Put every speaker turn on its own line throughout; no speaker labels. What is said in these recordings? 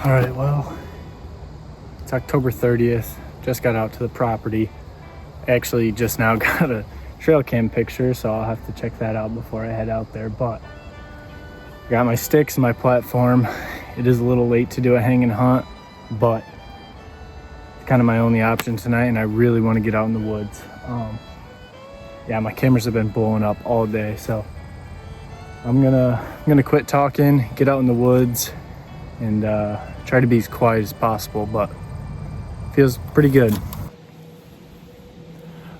All right, well, it's October 30th. Just got out to the property. Actually, just now got a trail cam picture, so I'll have to check that out before I head out there. But I got my sticks and my platform. It is a little late to do a hang and hunt, but it's kind of my only option tonight, and I really want to get out in the woods. Yeah, my cameras have been blowing up all day, so I'm gonna quit talking, get out in the woods, and try to be as quiet as possible, but feels pretty good.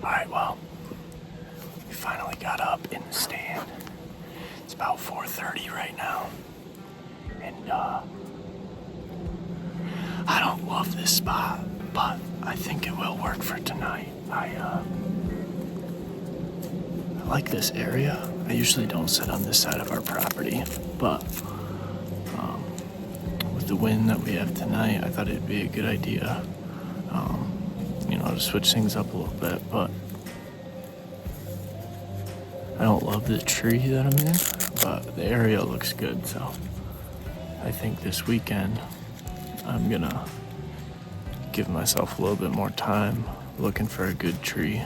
All right, well, we finally got up in the stand. It's about 4:30 right now, and I don't love this spot, but I think it will work for tonight. I like this area. I usually don't sit on this side of our property, but with the wind that we have tonight, I thought it'd be a good idea, to switch things up a little bit. But I don't love the tree that I'm in, but the area looks good, so I think this weekend I'm gonna give myself a little bit more time looking for a good tree.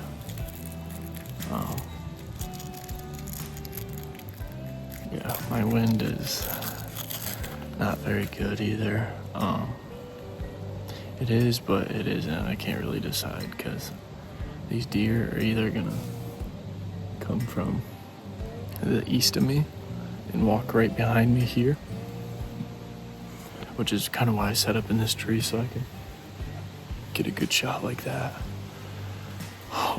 Yeah, my wind is not very good either. It is, but it isn't. I can't really decide because these deer are either gonna come from the east of me and walk right behind me here, which is kind of why I set up in this tree, so I can get a good shot like that.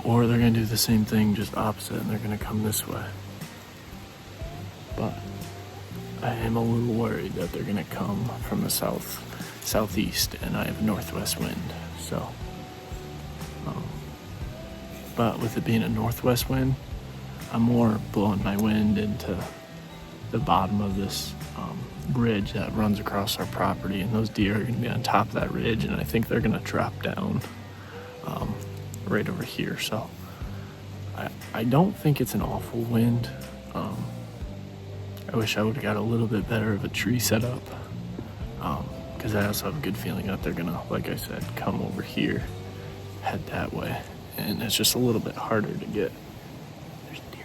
Or they're gonna do the same thing, just opposite, and they're gonna come this way. But I am a little worried that they're gonna come from the southeast, and I have northwest wind, so but with it being a northwest wind, I'm more blowing my wind into the bottom of this ridge that runs across our property, and those deer are going to be on top of that ridge, and I think they're going to drop down right over here. So I don't think it's an awful wind. I wish I would have got a little bit better of a tree setup, because I also have a good feeling that they're going to, like I said, come over here, head that way, and it's just a little bit harder to get. There's a deer.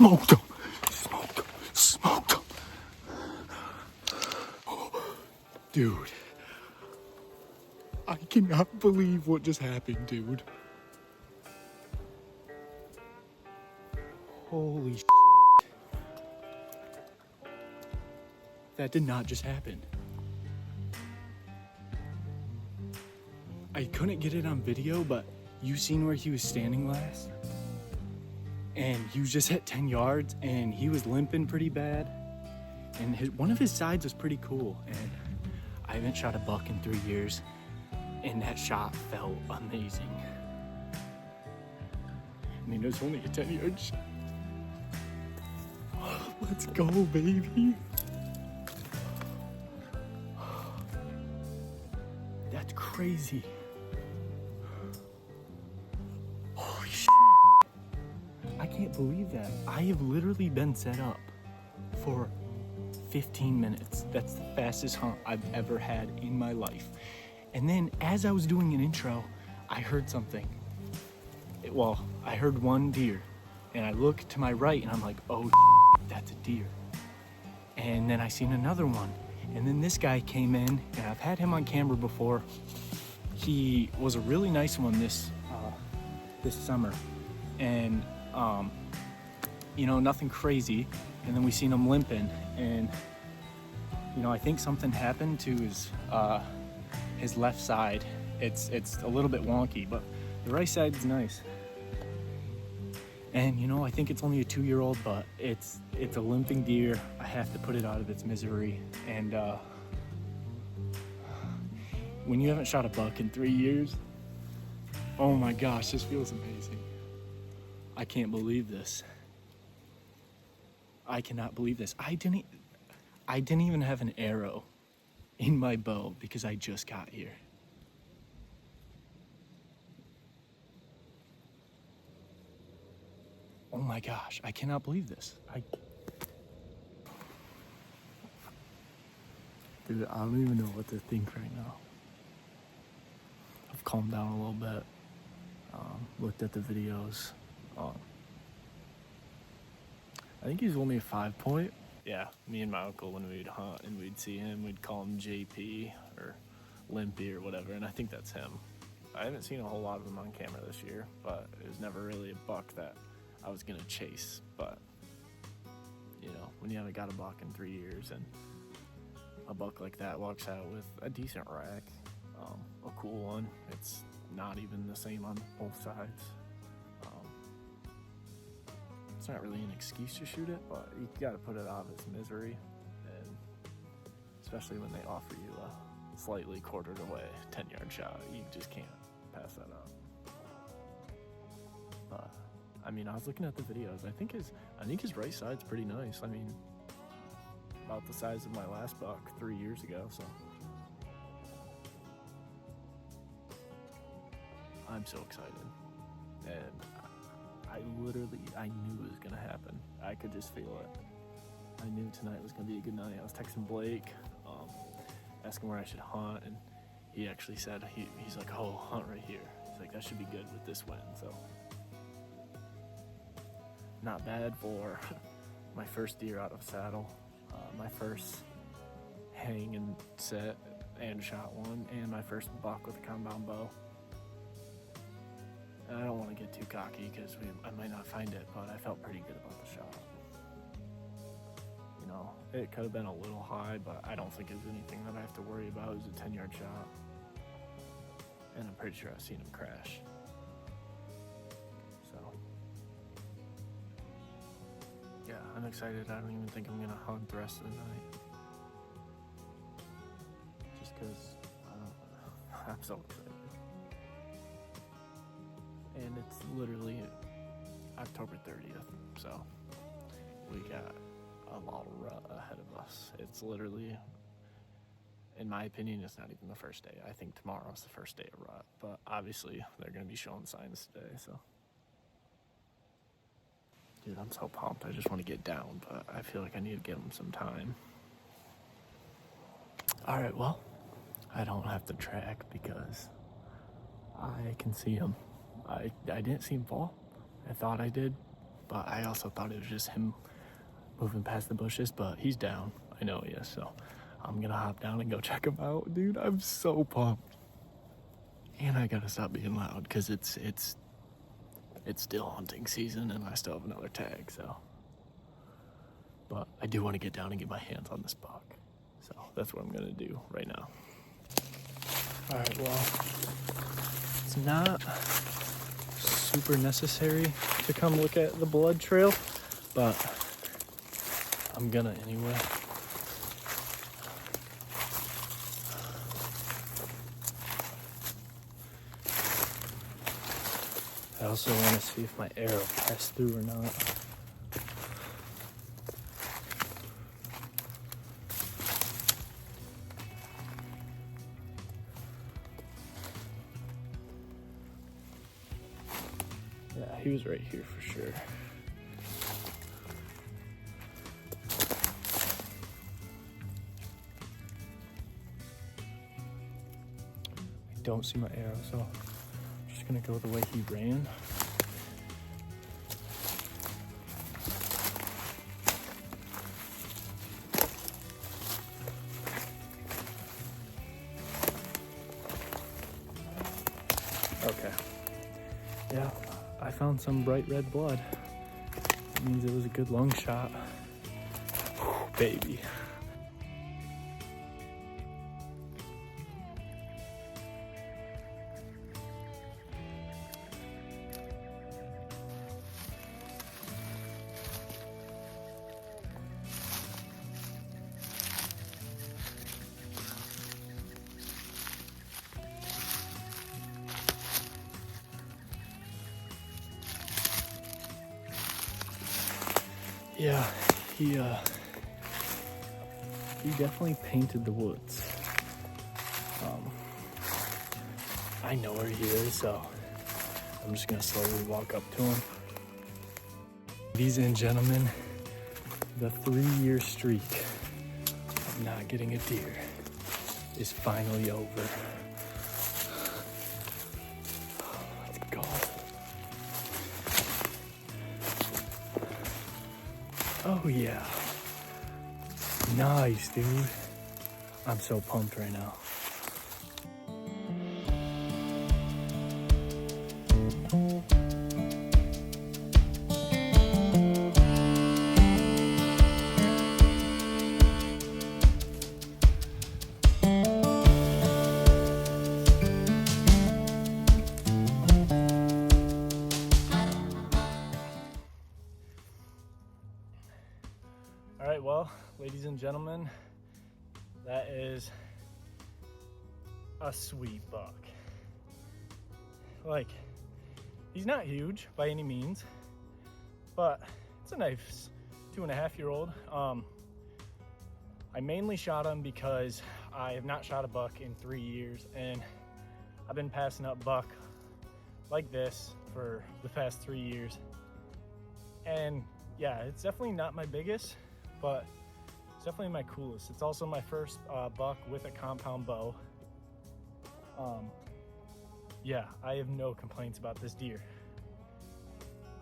Smoked him. Smoked him. Smoked him. Dude. I cannot believe what just happened, dude. Holy shit. That did not just happen. I couldn't get it on video, but you seen where he was standing last? And he was just at 10 yards and he was limping pretty bad. And one of his sides was pretty cool. And I haven't shot a buck in 3 years. And that shot felt amazing. I mean, it was only a 10-yard shot. Let's go, baby. That's crazy. Holy shit. I can't believe that. I have literally been set up for 15 minutes. That's the fastest hunt I've ever had in my life. And then as I was doing an intro, I heard something. I heard one deer. And I look to my right and I'm like, oh shit, that's a deer. And then I seen another one. And then this guy came in, and I've had him on camera before. He was a really nice one this summer. And nothing crazy. And then we seen him limping, and I think something happened to his left side. It's a little bit wonky, but the right side is nice. And I think it's only a 2-year-old, but it's a limping deer. I have to put it out of its misery. And when you haven't shot a buck in 3 years, oh my gosh, this feels amazing. I can't believe this. I cannot believe this. I didn't even have an arrow in my bow because I just got here. Oh my gosh, I cannot believe this. Dude, I don't even know what to think right now. I've calmed down a little bit. Looked at the videos. I think he's only a 5-point. Yeah, me and my uncle, when we'd hunt and we'd see him, we'd call him JP or Limpy or whatever, and I think that's him. I haven't seen a whole lot of them on camera this year, but it was never really a buck that I was gonna chase. But when you haven't got a buck in 3 years and a buck like that walks out with a decent rack, a cool one, it's not even the same on both sides. It's not really an excuse to shoot it, but you gotta put it out of its misery, and especially when they offer you a slightly quartered away 10-yard shot, you just can't pass that up. But I mean, I was looking at the videos. I think his right side's pretty nice. I mean, about the size of my last buck 3 years ago. So I'm so excited, and I knew it was gonna happen. I could just feel it. I knew tonight was gonna be a good night. I was texting Blake, asking where I should hunt, and he actually said he's like, oh, hunt right here. He's like, that should be good with this wind. So not bad for my first deer out of saddle, my first hang and set and shot one, and my first buck with a compound bow. And I don't want to get too cocky because I might not find it, but I felt pretty good about the shot. It could have been a little high, but I don't think it's anything that I have to worry about. It was a 10-yard shot, and I'm pretty sure I've seen him crash. So yeah, I'm excited. I don't even think I'm gonna hunt the rest of the night, just because I'm so excited. And it's literally October 30th, so we got a lot of rut ahead of us. It's literally, in my opinion, it's not even the first day. I think tomorrow's the first day of rut, but obviously they're going to be showing signs today, so. Dude, I'm so pumped. I just want to get down, but I feel like I need to give them some time. All right, well, I don't have to track because I can see him. I didn't see him fall. I thought I did, but I also thought it was just him moving past the bushes, but he's down. I know he is, so I'm gonna hop down and go check him out. Dude, I'm so pumped. And I gotta stop being loud because it's still hunting season and I still have another tag, so. But I do want to get down and get my hands on this buck. So that's what I'm gonna do right now. All right, well, it's not super necessary to come look at the blood trail, but I'm gonna anyway. I also want to see if my arrow passed through or not. Yeah, he was right here for sure. I don't see my arrow, so I'm just gonna go the way he ran. Okay. Yeah, I found some bright red blood. That means it was a good lung shot. Whew, baby. Yeah, he definitely painted the woods. I know where he is, so I'm just gonna slowly walk up to him. Ladies and gentlemen, the 3-year streak of not getting a deer is finally over. Let's go. Oh yeah. Nice, dude. I'm so pumped right now. All right, well, ladies and gentlemen, that is a sweet buck. Like, he's not huge by any means, but it's a nice 2.5-year-old. I mainly shot him because I have not shot a buck in 3 years, and I've been passing up buck like this for the past 3 years. And yeah, it's definitely not my biggest, but it's definitely my coolest. It's also my first buck with a compound bow. Yeah, I have no complaints about this deer.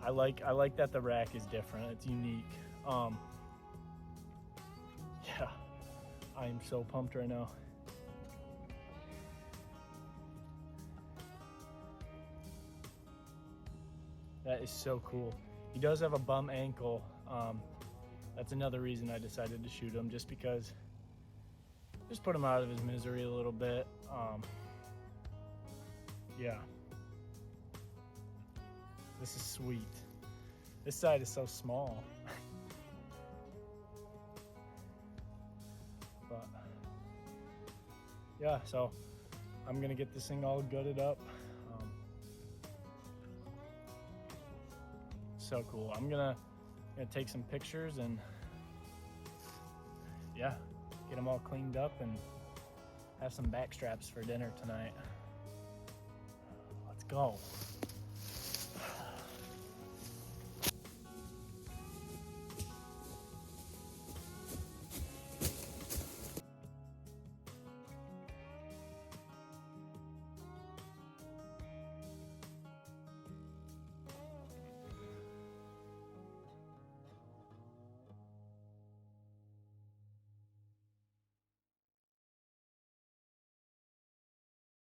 I like that the rack is different. It's unique. Yeah, I am so pumped right now. That is so cool. He does have a bum ankle. That's another reason I decided to shoot him, just because, just put him out of his misery a little bit. Yeah. This is sweet. This side is so small. But yeah, so I'm gonna get this thing all gutted up. So cool. I'm gonna take some pictures and yeah, get them all cleaned up and have some back straps for dinner tonight. Let's go.